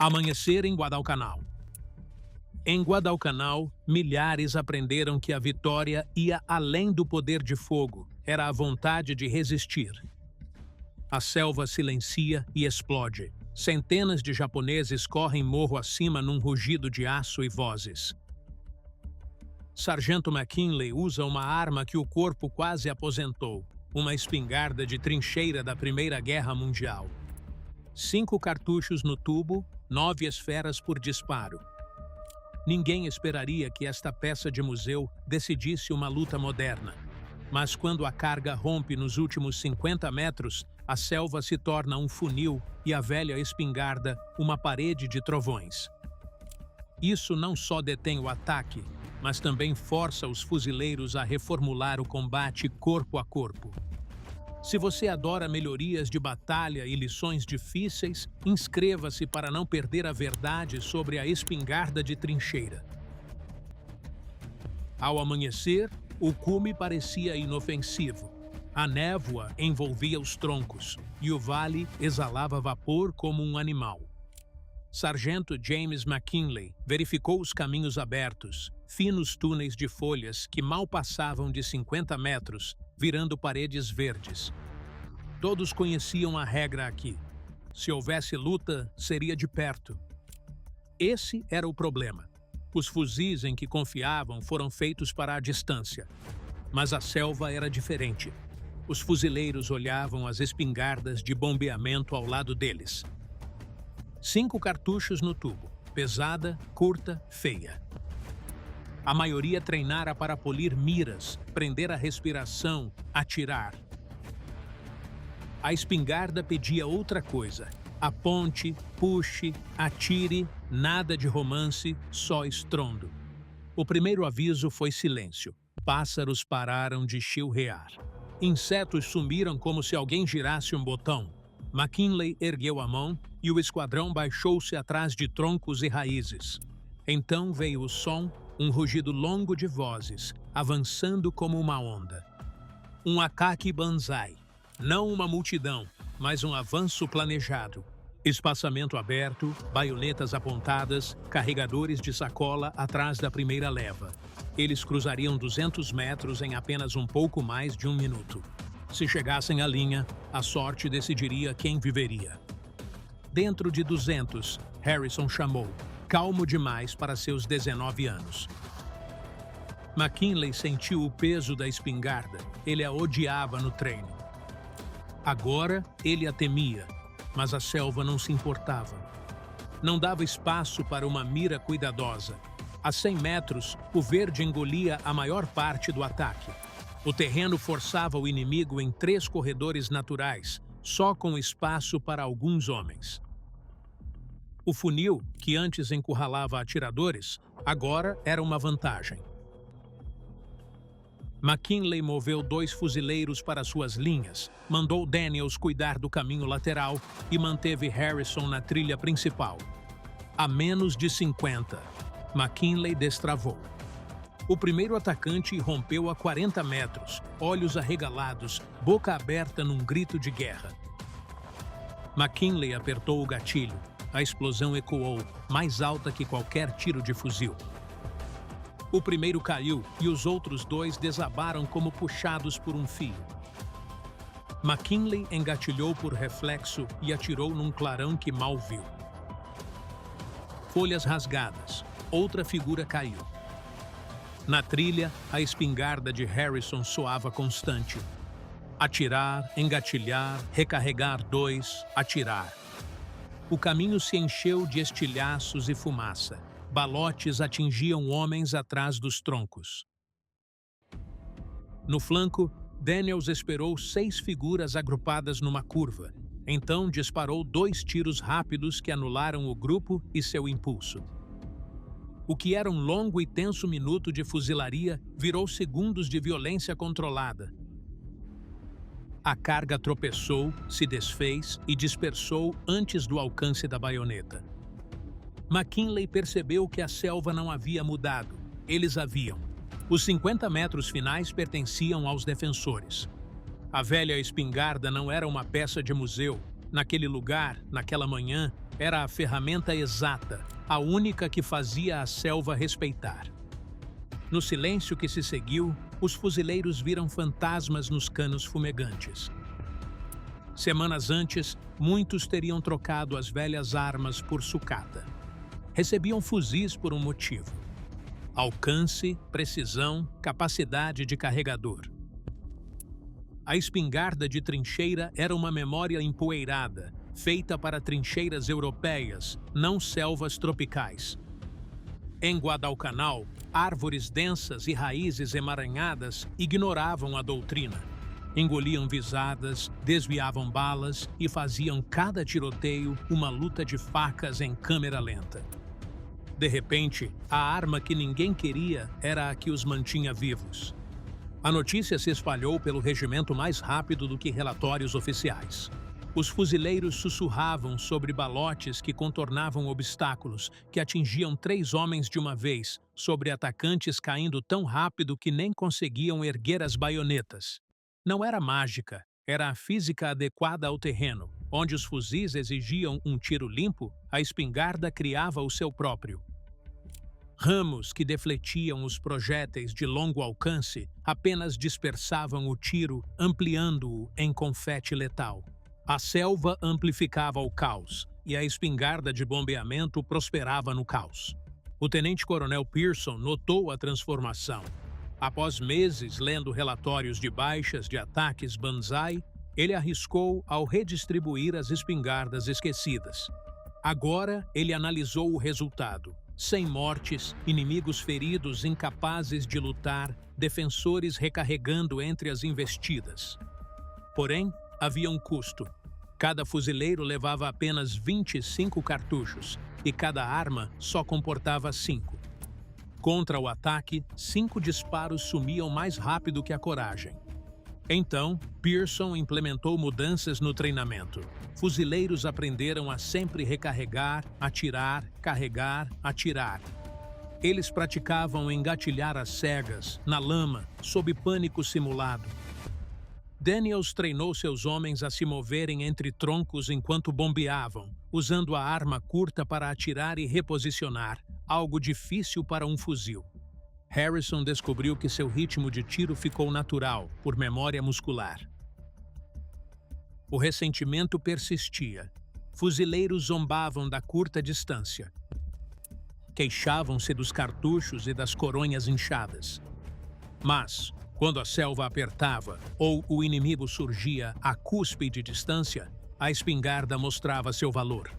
Amanhecer em Guadalcanal. Em Guadalcanal, milhares aprenderam que a vitória ia além do poder de fogo, era a vontade de resistir. A selva silencia e explode. Centenas de japoneses correm morro acima num rugido de aço e vozes. Sargento McKinley usa uma arma que o corpo quase aposentou, uma espingarda de trincheira da Primeira Guerra Mundial. 5 cartuchos no tubo, 9 esferas por disparo. Ninguém esperaria que esta peça de museu decidisse uma luta moderna. Mas quando a carga rompe nos últimos 50 metros, a selva se torna um funil e a velha espingarda uma parede de trovões. Isso não só detém o ataque, mas também força os fuzileiros a reformular o combate corpo a corpo. Se você adora melhorias de batalha e lições difíceis, inscreva-se para não perder a verdade sobre a espingarda de trincheira. Ao amanhecer, o cume parecia inofensivo. A névoa envolvia os troncos e o vale exalava vapor como um animal. Sargento James McKinley verificou os caminhos abertos, finos túneis de folhas que mal passavam de 50 metros, virando paredes verdes. Todos conheciam a regra aqui. Se houvesse luta, seria de perto. Esse era o problema. Os fuzis em que confiavam foram feitos para a distância. Mas a selva era diferente. Os fuzileiros olhavam as espingardas de bombeamento ao lado deles. 5 cartuchos no tubo, pesada, curta, feia. A maioria treinara para polir miras, prender a respiração, atirar. A espingarda pedia outra coisa. Aponte, puxe, atire, nada de romance, só estrondo. O primeiro aviso foi silêncio. Pássaros pararam de chilrear. Insetos sumiram como se alguém girasse um botão. McKinley ergueu a mão e o esquadrão baixou-se atrás de troncos e raízes. Então veio o som, um rugido longo de vozes, avançando como uma onda. Um ataque banzai. Não uma multidão, mas um avanço planejado. Espaçamento aberto, baionetas apontadas, carregadores de sacola atrás da primeira leva. Eles cruzariam 200 metros em apenas um pouco mais de 1 minuto. Se chegassem à linha, a sorte decidiria quem viveria. Dentro de 200, Harrison chamou, calmo demais para seus 19 anos. McKinley sentiu o peso da espingarda. Ele a odiava no treino. Agora, ele a temia, mas a selva não se importava. Não dava espaço para uma mira cuidadosa. A 100 metros, o verde engolia a maior parte do ataque. O terreno forçava o inimigo em 3 corredores naturais, só com espaço para alguns homens. O funil, que antes encurralava atiradores, agora era uma vantagem. McKinley moveu 2 fuzileiros para suas linhas, mandou Daniels cuidar do caminho lateral e manteve Harrison na trilha principal. A menos de 50, McKinley destravou. O primeiro atacante rompeu a 40 metros, olhos arregalados, boca aberta num grito de guerra. McKinley apertou o gatilho. A explosão ecoou, mais alta que qualquer tiro de fuzil. O primeiro caiu e os outros 2 desabaram como puxados por um fio. McKinley engatilhou por reflexo e atirou num clarão que mal viu. Folhas rasgadas. Outra figura caiu. Na trilha, a espingarda de Harrison soava constante. Atirar, engatilhar, recarregar 2, atirar. O caminho se encheu de estilhaços e fumaça. Balotes atingiam homens atrás dos troncos. No flanco, Daniels esperou 6 figuras agrupadas numa curva. Então disparou 2 tiros rápidos que anularam o grupo e seu impulso. O que era um longo e tenso minuto de fuzilaria virou segundos de violência controlada. A carga tropeçou, se desfez e dispersou antes do alcance da baioneta. McKinley percebeu que a selva não havia mudado. Eles haviam. Os 50 metros finais pertenciam aos defensores. A velha espingarda não era uma peça de museu. Naquele lugar, naquela manhã, era a ferramenta exata, a única que fazia a selva respeitar. No silêncio que se seguiu, os fuzileiros viram fantasmas nos canos fumegantes. Semanas antes, muitos teriam trocado as velhas armas por sucata. Recebiam fuzis por um motivo: alcance, precisão, capacidade de carregador. A espingarda de trincheira era uma memória empoeirada, feita para trincheiras europeias, não selvas tropicais. Em Guadalcanal, árvores densas e raízes emaranhadas ignoravam a doutrina. Engoliam visadas, desviavam balas e faziam cada tiroteio uma luta de facas em câmera lenta. De repente, a arma que ninguém queria era a que os mantinha vivos. A notícia se espalhou pelo regimento mais rápido do que relatórios oficiais. Os fuzileiros sussurravam sobre balotes que contornavam obstáculos, que atingiam 3 homens de uma vez, sobre atacantes caindo tão rápido que nem conseguiam erguer as baionetas. Não era mágica, era a física adequada ao terreno. Onde os fuzis exigiam um tiro limpo, a espingarda criava o seu próprio. Ramos que defletiam os projéteis de longo alcance apenas dispersavam o tiro, ampliando-o em confete letal. A selva amplificava o caos, e a espingarda de bombeamento prosperava no caos. O tenente-coronel Pearson notou a transformação. Após meses lendo relatórios de baixas de ataques Banzai, ele arriscou ao redistribuir as espingardas esquecidas. Agora ele analisou o resultado: 100 mortes, inimigos feridos incapazes de lutar, defensores recarregando entre as investidas. Porém, havia um custo. Cada fuzileiro levava apenas 25 cartuchos e cada arma só comportava 5. Contra o ataque, 5 disparos sumiam mais rápido que a coragem. Então, Pearson implementou mudanças no treinamento. Fuzileiros aprenderam a sempre recarregar, atirar, carregar, atirar. Eles praticavam engatilhar às cegas, na lama, sob pânico simulado. Daniels treinou seus homens a se moverem entre troncos enquanto bombeavam, usando a arma curta para atirar e reposicionar, algo difícil para um fuzil. Harrison descobriu que seu ritmo de tiro ficou natural, por memória muscular. O ressentimento persistia. Fuzileiros zombavam da curta distância. Queixavam-se dos cartuchos e das coronhas inchadas. Mas, quando a selva apertava ou o inimigo surgia a cúspide de distância, a espingarda mostrava seu valor.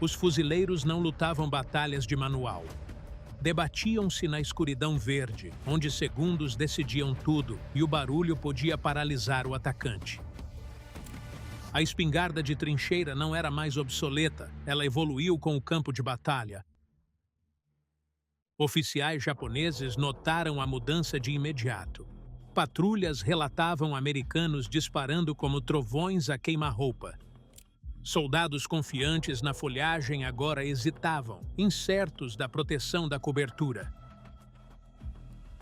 Os fuzileiros não lutavam batalhas de manual. Debatiam-se na escuridão verde, onde segundos decidiam tudo e o barulho podia paralisar o atacante. A espingarda de trincheira não era mais obsoleta, ela evoluiu com o campo de batalha. Oficiais japoneses notaram a mudança de imediato. Patrulhas relatavam americanos disparando como trovões a queima-roupa. Soldados confiantes na folhagem agora hesitavam, incertos da proteção da cobertura.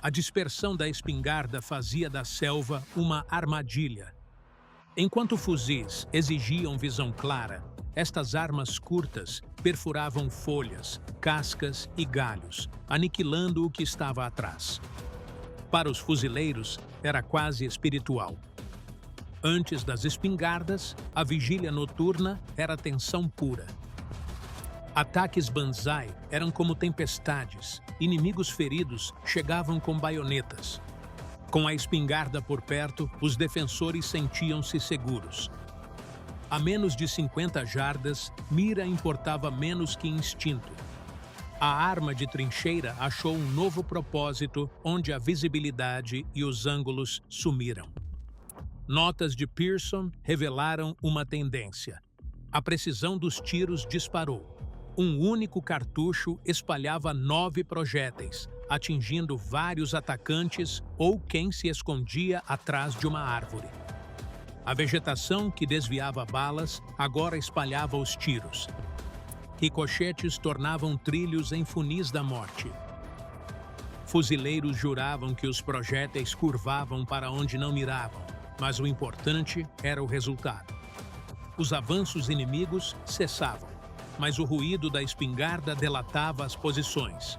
A dispersão da espingarda fazia da selva uma armadilha. Enquanto fuzis exigiam visão clara, estas armas curtas perfuravam folhas, cascas e galhos, aniquilando o que estava atrás. Para os fuzileiros, era quase espiritual. Antes das espingardas, a vigília noturna era tensão pura. Ataques Banzai eram como tempestades. Inimigos feridos chegavam com baionetas. Com a espingarda por perto, os defensores sentiam-se seguros. A menos de 50 jardas, mira importava menos que instinto. A arma de trincheira achou um novo propósito onde a visibilidade e os ângulos sumiram. Notas de Pearson revelaram uma tendência. A precisão dos tiros disparou. Um único cartucho espalhava 9 projéteis, atingindo vários atacantes ou quem se escondia atrás de uma árvore. A vegetação que desviava balas agora espalhava os tiros. Ricochetes tornavam trilhos em funis da morte. Fuzileiros juravam que os projéteis curvavam para onde não miravam. Mas o importante era o resultado. Os avanços inimigos cessavam. mas o ruído da espingarda delatava as posições.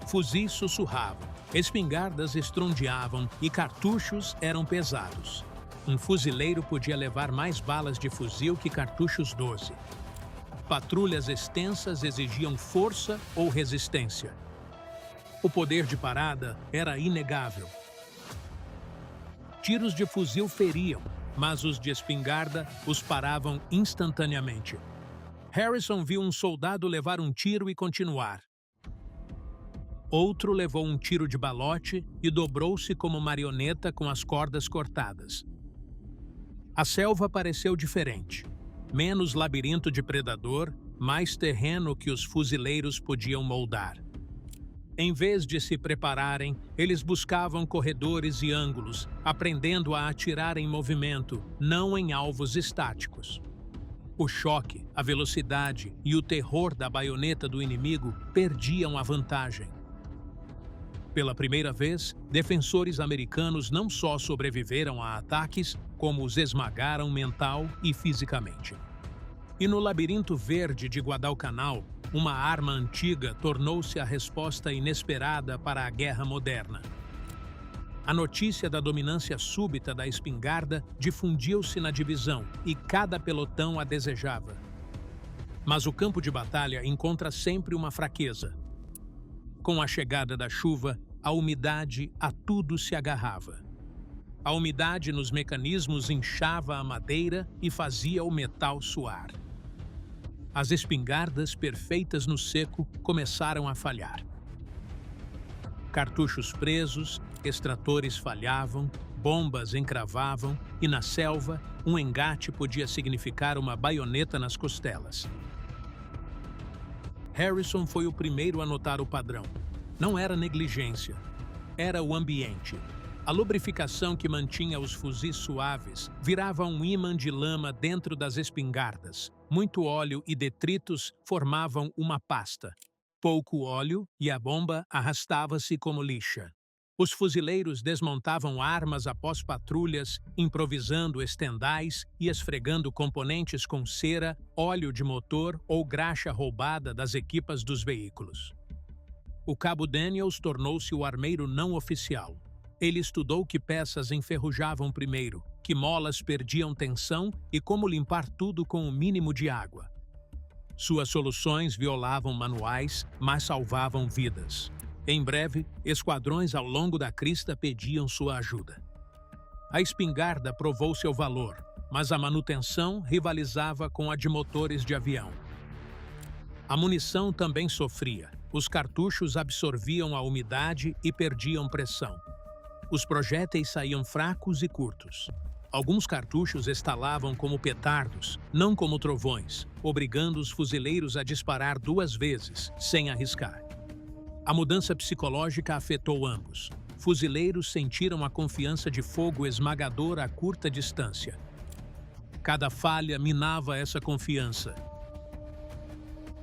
Fuzis sussurravam, espingardas estrondeavam e cartuchos eram pesados. Um fuzileiro podia levar mais balas de fuzil que cartuchos 12. Patrulhas extensas exigiam força ou resistência. O poder de parada era inegável. Tiros de fuzil feriam, mas os de espingarda os paravam instantaneamente. Harrison viu um soldado levar um tiro e continuar. Outro levou um tiro de balote e dobrou-se como marioneta com as cordas cortadas. A selva pareceu diferente. Menos labirinto de predador, mais terreno que os fuzileiros podiam moldar. Em vez de se prepararem, eles buscavam corredores e ângulos, aprendendo a atirar em movimento, não em alvos estáticos. O choque, a velocidade e o terror da baioneta do inimigo perdiam a vantagem. Pela primeira vez, defensores americanos não só sobreviveram a ataques, como os esmagaram mental e fisicamente. E no labirinto verde de Guadalcanal, uma arma antiga tornou-se a resposta inesperada para a guerra moderna. A notícia da dominância súbita da espingarda difundiu-se na divisão e cada pelotão a desejava. Mas o campo de batalha encontra sempre uma fraqueza. Com a chegada da chuva, a umidade a tudo se agarrava. A umidade nos mecanismos inchava a madeira e fazia o metal suar. As espingardas perfeitas no seco começaram a falhar. Cartuchos presos, extratores falhavam, bombas encravavam e, na selva, um engate podia significar uma baioneta nas costelas. Harrison foi o primeiro a notar o padrão. Não era negligência, era o ambiente. A lubrificação que mantinha os fuzis suaves virava um ímã de lama dentro das espingardas. Muito óleo e detritos formavam uma pasta. Pouco óleo e a bomba arrastava-se como lixa. Os fuzileiros desmontavam armas após patrulhas, improvisando estendais e esfregando componentes com cera, óleo de motor ou graxa roubada das equipas dos veículos. O cabo Daniels tornou-se o armeiro não oficial. Ele estudou que peças enferrujavam primeiro, que molas perdiam tensão e como limpar tudo com o mínimo de água. Suas soluções violavam manuais, mas salvavam vidas. Em breve, esquadrões ao longo da crista pediam sua ajuda. A espingarda provou seu valor, mas a manutenção rivalizava com a de motores de avião. A munição também sofria. Os cartuchos absorviam a umidade e perdiam pressão. Os projéteis saíam fracos e curtos. Alguns cartuchos estalavam como petardos, não como trovões, obrigando os fuzileiros a disparar 2 vezes, sem arriscar. A mudança psicológica afetou ambos. Fuzileiros sentiram a confiança de fogo esmagador a curta distância. Cada falha minava essa confiança.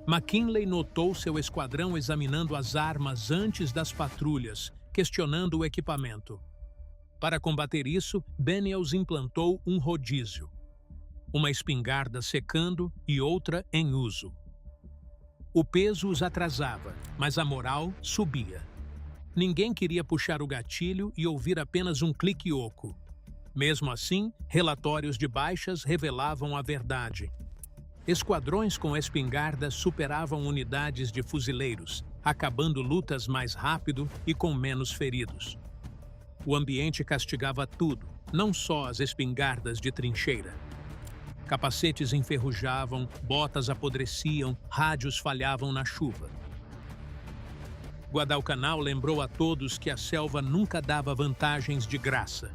McKinley notou seu esquadrão examinando as armas antes das patrulhas, questionando o equipamento. Para combater isso, Daniels implantou um rodízio. Uma espingarda secando e outra em uso. O peso os atrasava, mas a moral subia. Ninguém queria puxar o gatilho e ouvir apenas um clique oco. Mesmo assim, relatórios de baixas revelavam a verdade. Esquadrões com espingardas superavam unidades de fuzileiros, acabando lutas mais rápido e com menos feridos. O ambiente castigava tudo, não só as espingardas de trincheira. Capacetes enferrujavam, botas apodreciam, rádios falhavam na chuva. Guadalcanal lembrou a todos que a selva nunca dava vantagens de graça.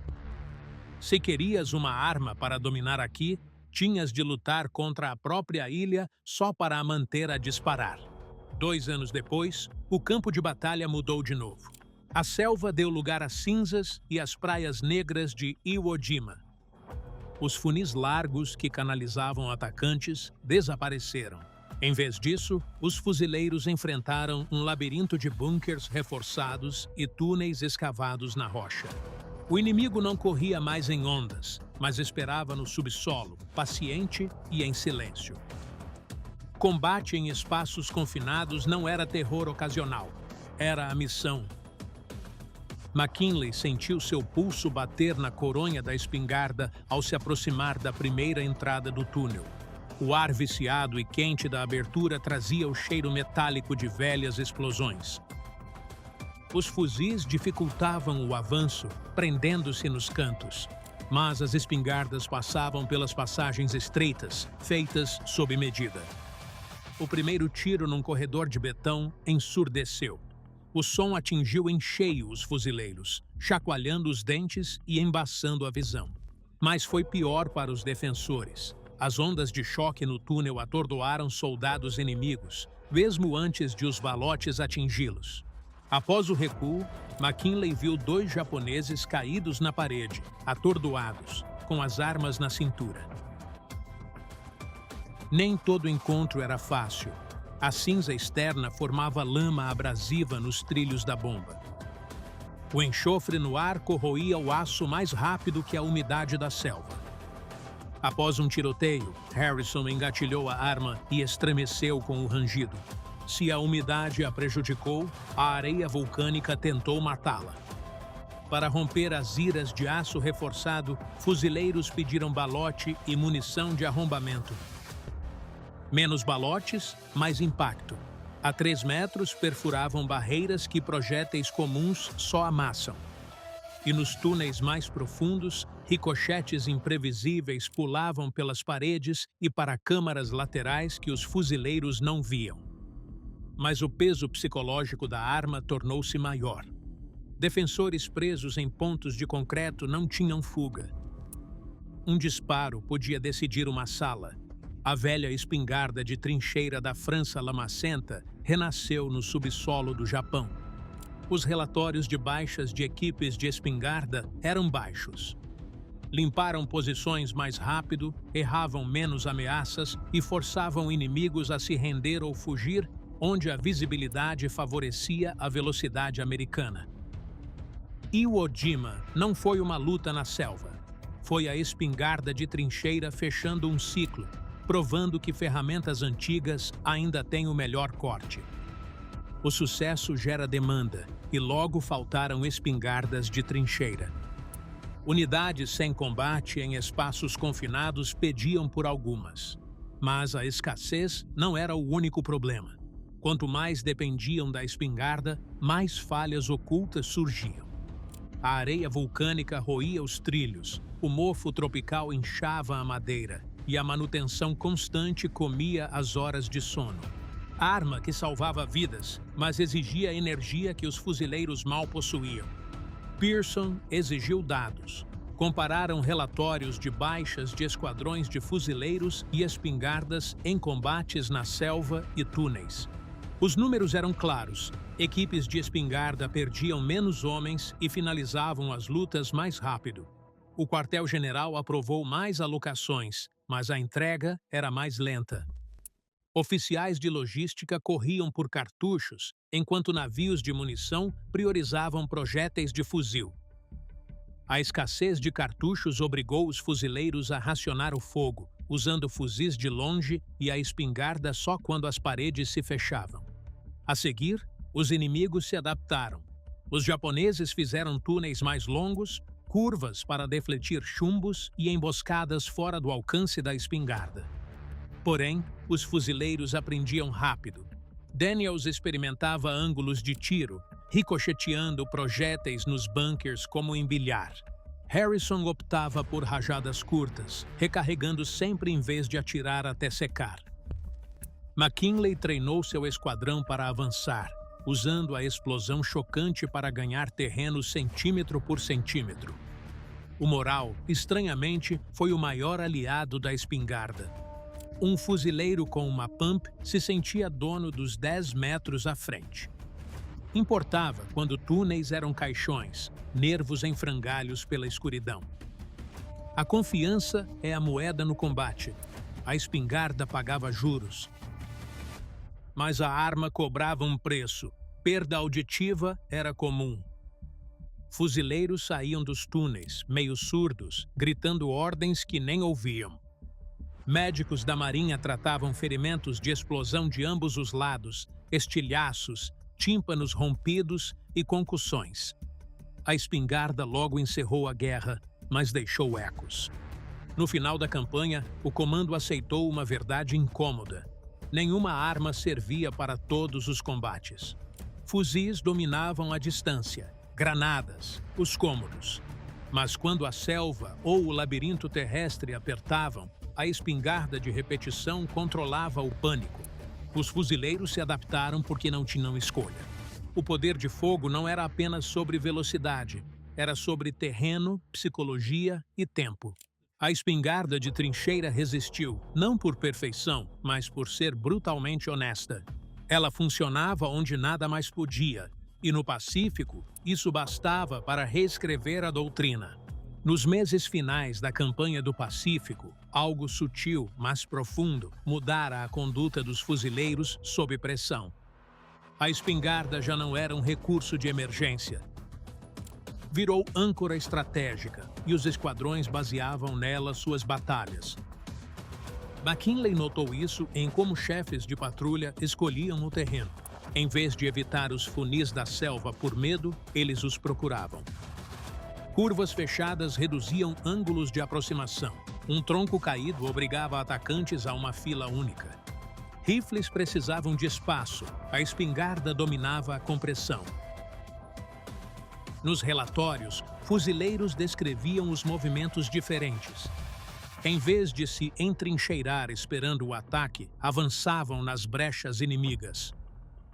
Se querias uma arma para dominar aqui, tinhas de lutar contra a própria ilha só para a manter a disparar. 2 anos depois, o campo de batalha mudou de novo. A selva deu lugar às cinzas e às praias negras de Iwo Jima. Os funis largos que canalizavam atacantes desapareceram. Em vez disso, os fuzileiros enfrentaram um labirinto de bunkers reforçados e túneis escavados na rocha. O inimigo não corria mais em ondas, mas esperava no subsolo, paciente e em silêncio. Combate em espaços confinados não era terror ocasional, era a missão. McKinley sentiu seu pulso bater na coronha da espingarda ao se aproximar da primeira entrada do túnel. O ar viciado e quente da abertura trazia o cheiro metálico de velhas explosões. Os fuzis dificultavam o avanço, prendendo-se nos cantos, mas as espingardas passavam pelas passagens estreitas, feitas sob medida. O primeiro tiro num corredor de betão ensurdeceu. O som atingiu em cheio os fuzileiros, chacoalhando os dentes e embaçando a visão. Mas foi pior para os defensores. As ondas de choque no túnel atordoaram soldados inimigos, mesmo antes de os balotes atingi-los. Após o recuo, McKinley viu 2 japoneses caídos na parede, atordoados, com as armas na cintura. Nem todo encontro era fácil. A cinza externa formava lama abrasiva nos trilhos da bomba. O enxofre no ar corroía o aço mais rápido que a umidade da selva. Após um tiroteio, Harrison engatilhou a arma e estremeceu com o rangido. Se a umidade a prejudicou, a areia vulcânica tentou matá-la. Para romper as iras de aço reforçado, fuzileiros pediram balote e munição de arrombamento. Menos balotes, mais impacto. A 3 metros perfuravam barreiras que projéteis comuns só amassam. E nos túneis mais profundos, ricochetes imprevisíveis pulavam pelas paredes e para câmaras laterais que os fuzileiros não viam. Mas o peso psicológico da arma tornou-se maior. Defensores presos em pontos de concreto não tinham fuga. Um disparo podia decidir uma sala. A velha espingarda de trincheira da França lamacenta renasceu no subsolo do Japão. Os relatórios de baixas de equipes de espingarda eram baixos. Limparam posições mais rápido, erravam menos ameaças e forçavam inimigos a se render ou fugir, onde a visibilidade favorecia a velocidade americana. Iwo Jima não foi uma luta na selva. Foi a espingarda de trincheira fechando um ciclo, provando que ferramentas antigas ainda têm o melhor corte. O sucesso gera demanda e logo faltaram espingardas de trincheira. Unidades sem combate em espaços confinados pediam por algumas. Mas a escassez não era o único problema. Quanto mais dependiam da espingarda, mais falhas ocultas surgiam. A areia vulcânica roía os trilhos, o mofo tropical inchava a madeira e a manutenção constante comia as horas de sono. Arma que salvava vidas, mas exigia energia que os fuzileiros mal possuíam. Pearson exigiu dados. Compararam relatórios de baixas de esquadrões de fuzileiros e espingardas em combates na selva e túneis. Os números eram claros. Equipes de espingarda perdiam menos homens e finalizavam as lutas mais rápido. O quartel-general aprovou mais alocações, mas a entrega era mais lenta. Oficiais de logística corriam por cartuchos, enquanto navios de munição priorizavam projéteis de fuzil. A escassez de cartuchos obrigou os fuzileiros a racionar o fogo, usando fuzis de longe e a espingarda só quando as paredes se fechavam. A seguir, os inimigos se adaptaram. Os japoneses fizeram túneis mais longos, curvas para defletir chumbos e emboscadas fora do alcance da espingarda. Porém, os fuzileiros aprendiam rápido. Daniels experimentava ângulos de tiro, ricocheteando projéteis nos bunkers como em bilhar. Harrison optava por rajadas curtas, recarregando sempre em vez de atirar até secar. McKinley treinou seu esquadrão para avançar, usando a explosão chocante para ganhar terreno centímetro por centímetro. O moral, estranhamente, foi o maior aliado da espingarda. Um fuzileiro com uma pump se sentia dono dos 10 metros à frente. Importava quando túneis eram caixões, nervos em frangalhos pela escuridão. A confiança é a moeda no combate. A espingarda pagava juros. Mas a arma cobrava um preço. Perda auditiva era comum. Fuzileiros saíam dos túneis, meio surdos, gritando ordens que nem ouviam. Médicos da Marinha tratavam ferimentos de explosão de ambos os lados, estilhaços, tímpanos rompidos e concussões. A espingarda logo encerrou a guerra, mas deixou ecos. No final da campanha, o comando aceitou uma verdade incômoda. Nenhuma arma servia para todos os combates. Fuzis dominavam a distância, granadas, os cômodos. Mas quando a selva ou o labirinto terrestre apertavam, a espingarda de repetição controlava o pânico. Os fuzileiros se adaptaram porque não tinham escolha. O poder de fogo não era apenas sobre velocidade, era sobre terreno, psicologia e tempo. A espingarda de trincheira resistiu, não por perfeição, mas por ser brutalmente honesta. Ela funcionava onde nada mais podia, e no Pacífico, isso bastava para reescrever a doutrina. Nos meses finais da campanha do Pacífico, algo sutil, mas profundo, mudara a conduta dos fuzileiros sob pressão. A espingarda já não era um recurso de emergência. Virou âncora estratégica, e os esquadrões baseavam nela suas batalhas. McKinley notou isso em como chefes de patrulha escolhiam o terreno. Em vez de evitar os funis da selva por medo, eles os procuravam. Curvas fechadas reduziam ângulos de aproximação. Um tronco caído obrigava atacantes a uma fila única. Rifles precisavam de espaço, a espingarda dominava a compressão. Nos relatórios, fuzileiros descreviam os movimentos diferentes. Em vez de se entrincheirar esperando o ataque, avançavam nas brechas inimigas.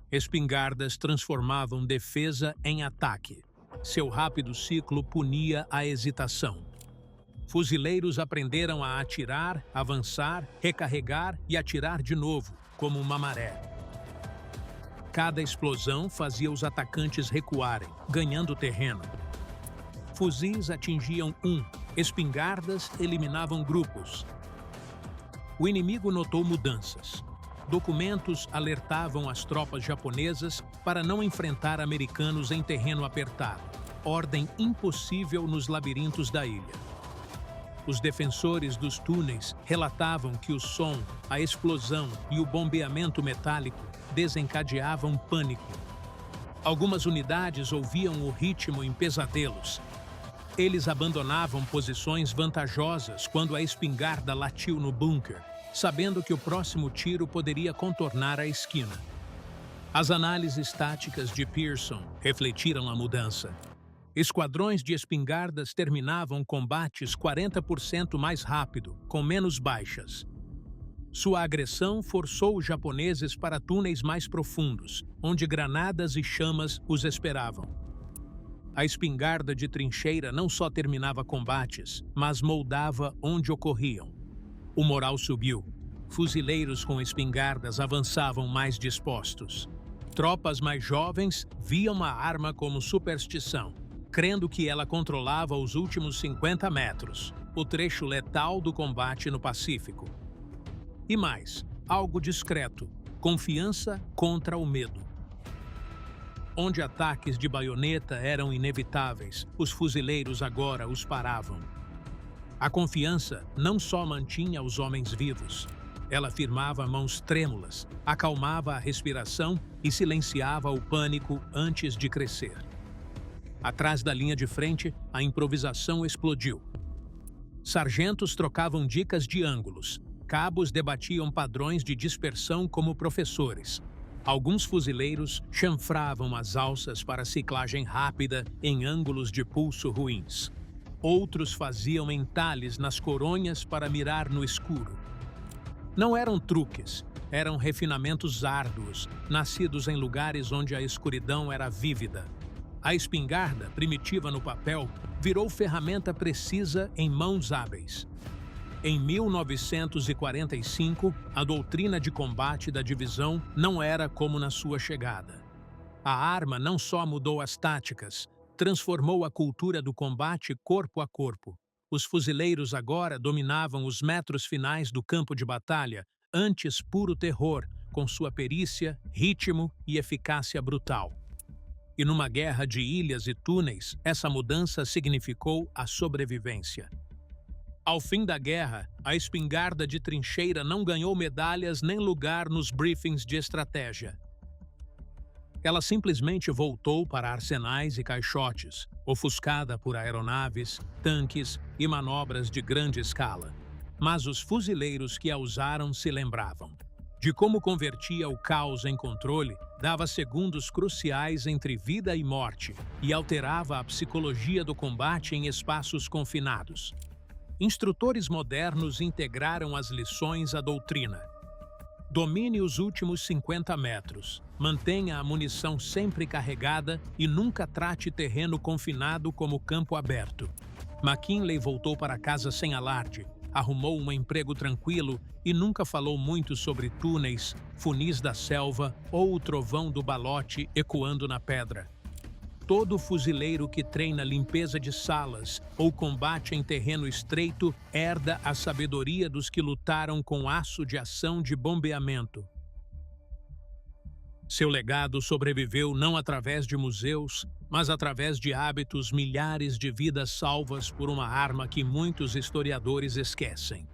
Espingardas transformavam defesa em ataque. Seu rápido ciclo punia a hesitação. Fuzileiros aprenderam a atirar, avançar, recarregar e atirar de novo, como uma maré. Cada explosão fazia os atacantes recuarem, ganhando terreno. Fuzis atingiam espingardas eliminavam grupos. O inimigo notou mudanças. Documentos alertavam as tropas japonesas para não enfrentar americanos em terreno apertado. Ordem impossível nos labirintos da ilha. Os defensores dos túneis relatavam que o som, a explosão e o bombeamento metálico desencadeavam pânico. Algumas unidades ouviam o ritmo em pesadelos. Eles abandonavam posições vantajosas quando a espingarda latiu no bunker, sabendo que o próximo tiro poderia contornar a esquina. As análises táticas de Pearson refletiram a mudança. Esquadrões de espingardas terminavam combates 40% mais rápido, com menos baixas. Sua agressão forçou os japoneses para túneis mais profundos, onde granadas e chamas os esperavam. A espingarda de trincheira não só terminava combates, mas moldava onde ocorriam. O moral subiu. Fuzileiros com espingardas avançavam mais dispostos. Tropas mais jovens viam a arma como superstição, crendo que ela controlava os últimos 50 metros, o trecho letal do combate no Pacífico. E mais, algo discreto, confiança contra o medo. Onde ataques de baioneta eram inevitáveis, os fuzileiros agora os paravam. A confiança não só mantinha os homens vivos, ela firmava mãos trêmulas, acalmava a respiração e silenciava o pânico antes de crescer. Atrás da linha de frente, a improvisação explodiu. Sargentos trocavam dicas de ângulos, cabos debatiam padrões de dispersão como professores. Alguns fuzileiros chanfravam as alças para ciclagem rápida em ângulos de pulso ruins. Outros faziam entalhes nas coronhas para mirar no escuro. Não eram truques, eram refinamentos árduos, nascidos em lugares onde a escuridão era vívida. A espingarda, primitiva no papel, virou ferramenta precisa em mãos hábeis. Em 1945, a doutrina de combate da divisão não era como na sua chegada. A arma não só mudou as táticas, transformou a cultura do combate corpo a corpo. Os fuzileiros agora dominavam os metros finais do campo de batalha, antes puro terror, com sua perícia, ritmo e eficácia brutal. E numa guerra de ilhas e túneis, essa mudança significou a sobrevivência. Ao fim da guerra, a espingarda de trincheira não ganhou medalhas nem lugar nos briefings de estratégia. Ela simplesmente voltou para arsenais e caixotes, ofuscada por aeronaves, tanques e manobras de grande escala. Mas os fuzileiros que a usaram se lembravam de como convertia o caos em controle, dava segundos cruciais entre vida e morte e alterava a psicologia do combate em espaços confinados. Instrutores modernos integraram as lições à doutrina. Domine os últimos 50 metros, mantenha a munição sempre carregada e nunca trate terreno confinado como campo aberto. McKinley voltou para casa sem alarde, arrumou um emprego tranquilo e nunca falou muito sobre túneis, funis da selva ou o trovão do balote ecoando na pedra. Todo fuzileiro que treina limpeza de salas ou combate em terreno estreito herda a sabedoria dos que lutaram com aço de ação de bombeamento. Seu legado sobreviveu não através de museus, mas através de hábitos, milhares de vidas salvas por uma arma que muitos historiadores esquecem.